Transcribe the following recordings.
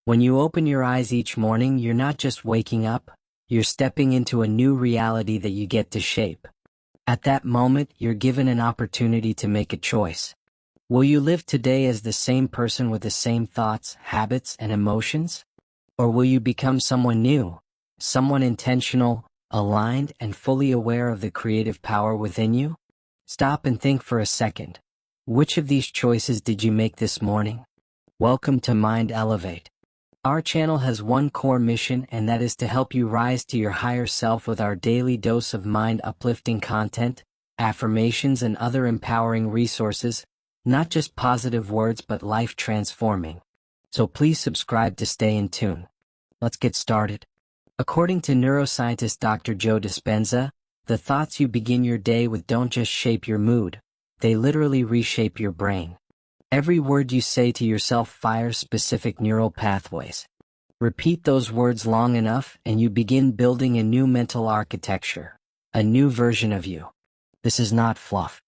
When you open your eyes each morning, you're not just waking up, you're stepping into a new reality that you get to shape. At that moment, you're given an opportunity to make a choice. Will you live today as the same person with the same thoughts, habits, and emotions? Or will you become someone new, someone intentional, aligned, and fully aware of the creative power within you? Stop and think for a second. Which of these choices did you make this morning? Welcome to Mind Elevate. Our channel has one core mission, and that is to help you rise to your higher self with our daily dose of mind-uplifting content, affirmations, and other empowering resources, not just positive words but life-transforming. So please subscribe to stay in tune. Let's get started. According to neuroscientist Dr. Joe Dispenza, the thoughts you begin your day with don't just shape your mood, they literally reshape your brain. Every word you say to yourself fires specific neural pathways. Repeat those words long enough and you begin building a new mental architecture, a new version of you. This is not fluff.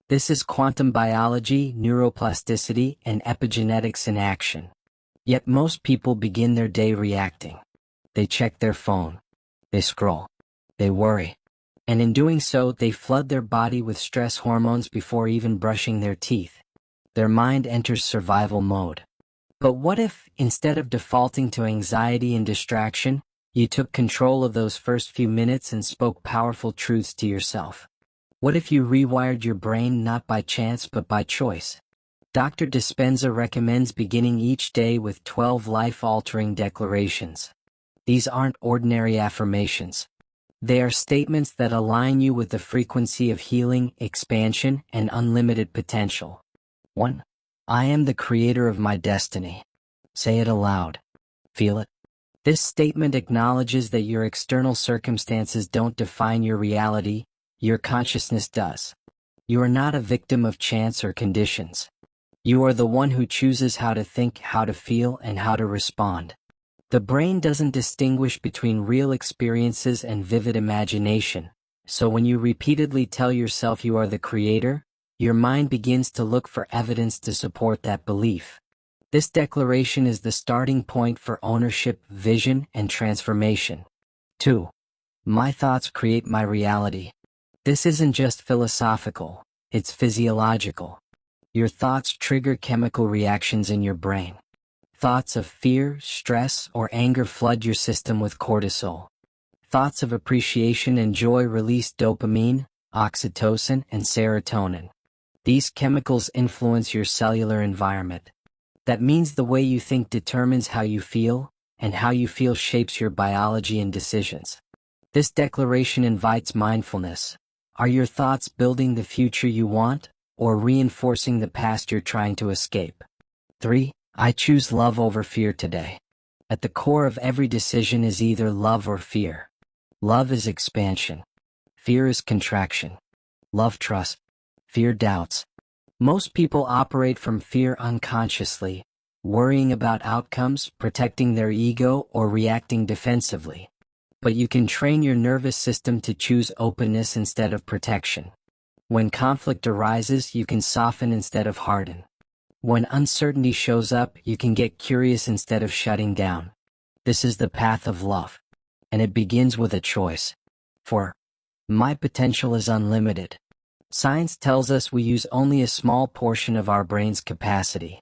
This is quantum biology, neuroplasticity, and epigenetics in action. Yet most people begin their day reacting. They check their phone. They scroll. They worry. And in doing so, they flood their body with stress hormones before even brushing their teeth. Their mind enters survival mode. But what if, instead of defaulting to anxiety and distraction, you took control of those first few minutes and spoke powerful truths to yourself? What if you rewired your brain not by chance but by choice? Dr. Dispenza recommends beginning each day with 12 life-altering declarations. These aren't ordinary affirmations. They are statements that align you with the frequency of healing, expansion, and unlimited potential. 1. I am the creator of my destiny. Say it aloud. Feel it. This statement acknowledges that your external circumstances don't define your reality, your consciousness does. You are not a victim of chance or conditions. You are the one who chooses how to think, how to feel, and how to respond. The brain doesn't distinguish between real experiences and vivid imagination, so when you repeatedly tell yourself you are the creator, your mind begins to look for evidence to support that belief. This declaration is the starting point for ownership, vision, and transformation. 2. My thoughts create my reality. This isn't just philosophical, it's physiological. Your thoughts trigger chemical reactions in your brain. Thoughts of fear, stress, or anger flood your system with cortisol. Thoughts of appreciation and joy release dopamine, oxytocin, and serotonin. These chemicals influence your cellular environment. That means the way you think determines how you feel, and how you feel shapes your biology and decisions. This declaration invites mindfulness. Are your thoughts building the future you want, or reinforcing the past you're trying to escape? 3. I choose love over fear today. At the core of every decision is either love or fear. Love is expansion. Fear is contraction. Love trust. Fear doubts. Most people operate from fear unconsciously, worrying about outcomes, protecting their ego, or reacting defensively. But you can train your nervous system to choose openness instead of protection. When conflict arises, you can soften instead of harden. When uncertainty shows up, you can get curious instead of shutting down. This is the path of love. And it begins with a choice. 4. My potential is unlimited. Science tells us we use only a small portion of our brain's capacity.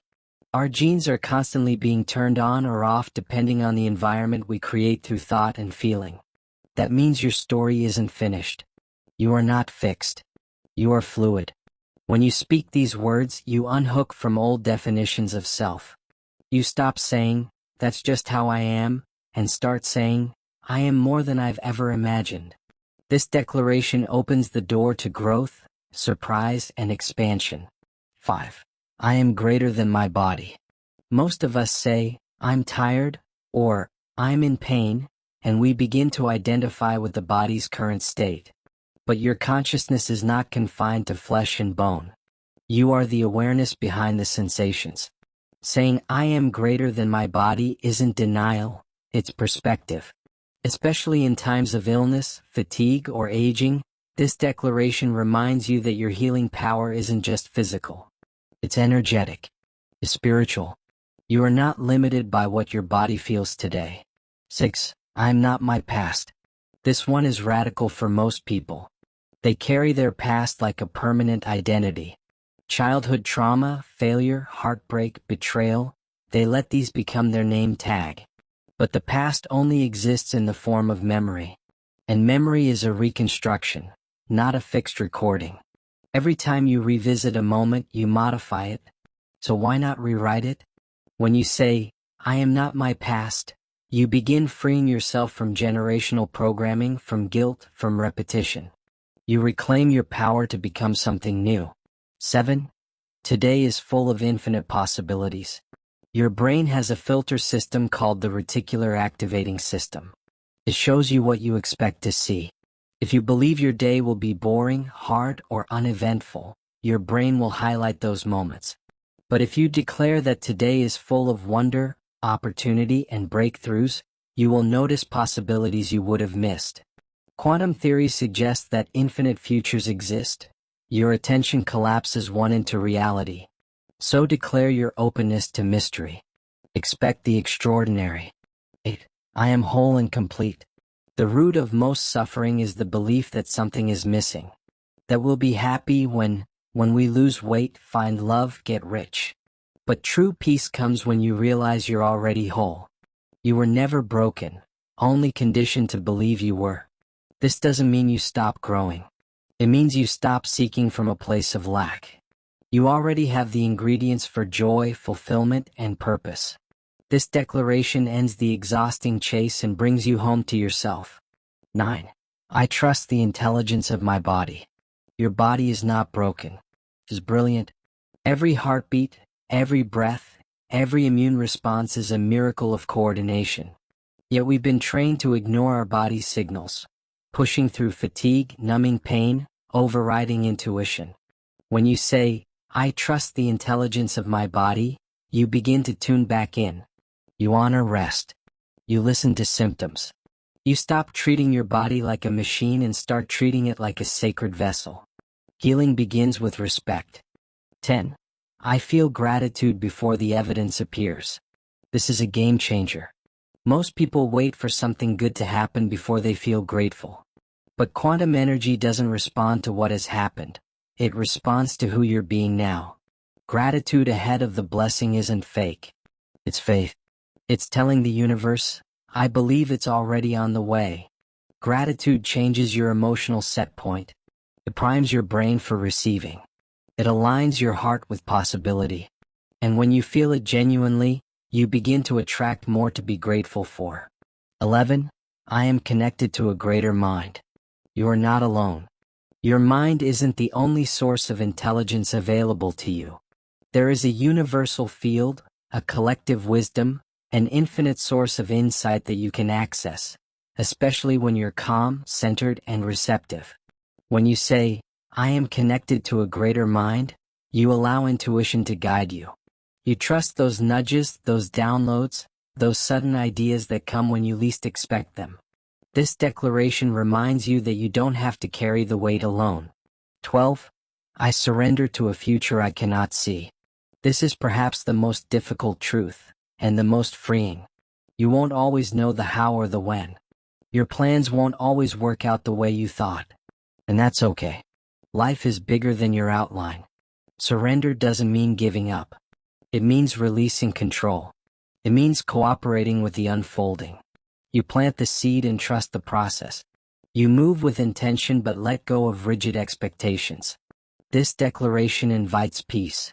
Our genes are constantly being turned on or off depending on the environment we create through thought and feeling. That means your story isn't finished. You are not fixed. You are fluid. When you speak these words, you unhook from old definitions of self. You stop saying, "That's just how I am," and start saying, "I am more than I've ever imagined." This declaration opens the door to growth, surprise, and expansion. 5. I am greater than my body. Most of us say, "I'm tired," or "I'm in pain," and we begin to identify with the body's current state. But your consciousness is not confined to flesh and bone. You are the awareness behind the sensations. Saying, "I am greater than my body" isn't denial, it's perspective. Especially in times of illness, fatigue, or aging, this declaration reminds you that your healing power isn't just physical. It's energetic. It's spiritual. You are not limited by what your body feels today. 6. I am not my past. This one is radical for most people. They carry their past like a permanent identity. Childhood trauma, failure, heartbreak, betrayal, they let these become their name tag. But the past only exists in the form of memory. And memory is a reconstruction, not a fixed recording. Every time you revisit a moment, you modify it. So why not rewrite it? When you say, I am not my past, you begin freeing yourself from generational programming, from guilt, from repetition. You reclaim your power to become something new. 7. Today is full of infinite possibilities. Your brain has a filter system called the reticular activating system. It shows you what you expect to see. If you believe your day will be boring, hard, or uneventful, your brain will highlight those moments. But if you declare that today is full of wonder, opportunity, and breakthroughs, you will notice possibilities you would have missed. Quantum theory suggests that infinite futures exist. Your attention collapses one into reality. So declare your openness to mystery. Expect the extraordinary. 8. I am whole and complete. The root of most suffering is the belief that something is missing. That we'll be happy when we lose weight, find love, get rich. But true peace comes when you realize you're already whole. You were never broken, only conditioned to believe you were. This doesn't mean you stop growing. It means you stop seeking from a place of lack. You already have the ingredients for joy, fulfillment, and purpose. This declaration ends the exhausting chase and brings you home to yourself. 9. I trust the intelligence of my body. Your body is not broken. It is brilliant. Every heartbeat, every breath, every immune response is a miracle of coordination. Yet we've been trained to ignore our body's signals, pushing through fatigue, numbing pain, overriding intuition. When you say, I trust the intelligence of my body, you begin to tune back in. You honor rest. You listen to symptoms. You stop treating your body like a machine and start treating it like a sacred vessel. Healing begins with respect. 10. I feel gratitude before the evidence appears. This is a game changer. Most people wait for something good to happen before they feel grateful. But quantum energy doesn't respond to what has happened. It responds to who you're being now. Gratitude ahead of the blessing isn't fake. It's faith. It's telling the universe, I believe it's already on the way. Gratitude changes your emotional set point. It primes your brain for receiving. It aligns your heart with possibility. And when you feel it genuinely, you begin to attract more to be grateful for. 11. I am connected to a greater mind. You are not alone. Your mind isn't the only source of intelligence available to you. There is a universal field, a collective wisdom, an infinite source of insight that you can access, especially when you're calm, centered, and receptive. When you say, I am connected to a greater mind, you allow intuition to guide you. You trust those nudges, those downloads, those sudden ideas that come when you least expect them. This declaration reminds you that you don't have to carry the weight alone. 12. I surrender to a future I cannot see. This is perhaps the most difficult truth, and the most freeing. You won't always know the how or the when. Your plans won't always work out the way you thought. And that's okay. Life is bigger than your outline. Surrender doesn't mean giving up. It means releasing control. It means cooperating with the unfolding. You plant the seed and trust the process. You move with intention but let go of rigid expectations. This declaration invites peace.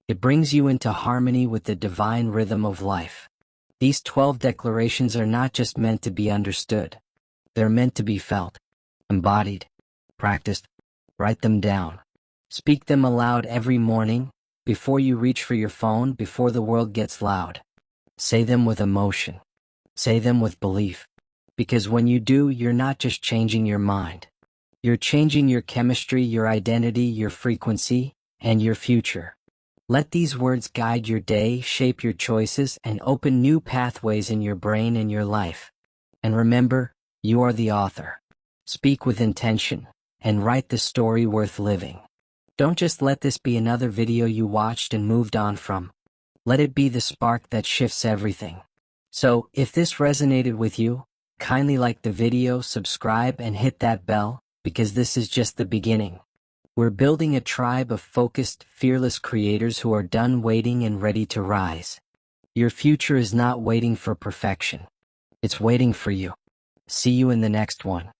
It brings you into harmony with the divine rhythm of life. These 12 declarations are not just meant to be understood. They're meant to be felt, embodied, practiced. Write them down. Speak them aloud every morning, before you reach for your phone, before the world gets loud. Say them with emotion. Say them with belief. Because when you do, you're not just changing your mind. You're changing your chemistry, your identity, your frequency, and your future. Let these words guide your day, shape your choices, and open new pathways in your brain and your life. And remember, you are the author. Speak with intention, and write the story worth living. Don't just let this be another video you watched and moved on from. Let it be the spark that shifts everything. So, if this resonated with you, kindly like the video, subscribe, and hit that bell, because this is just the beginning. We're building a tribe of focused, fearless creators who are done waiting and ready to rise. Your future is not waiting for perfection. It's waiting for you. See you in the next one.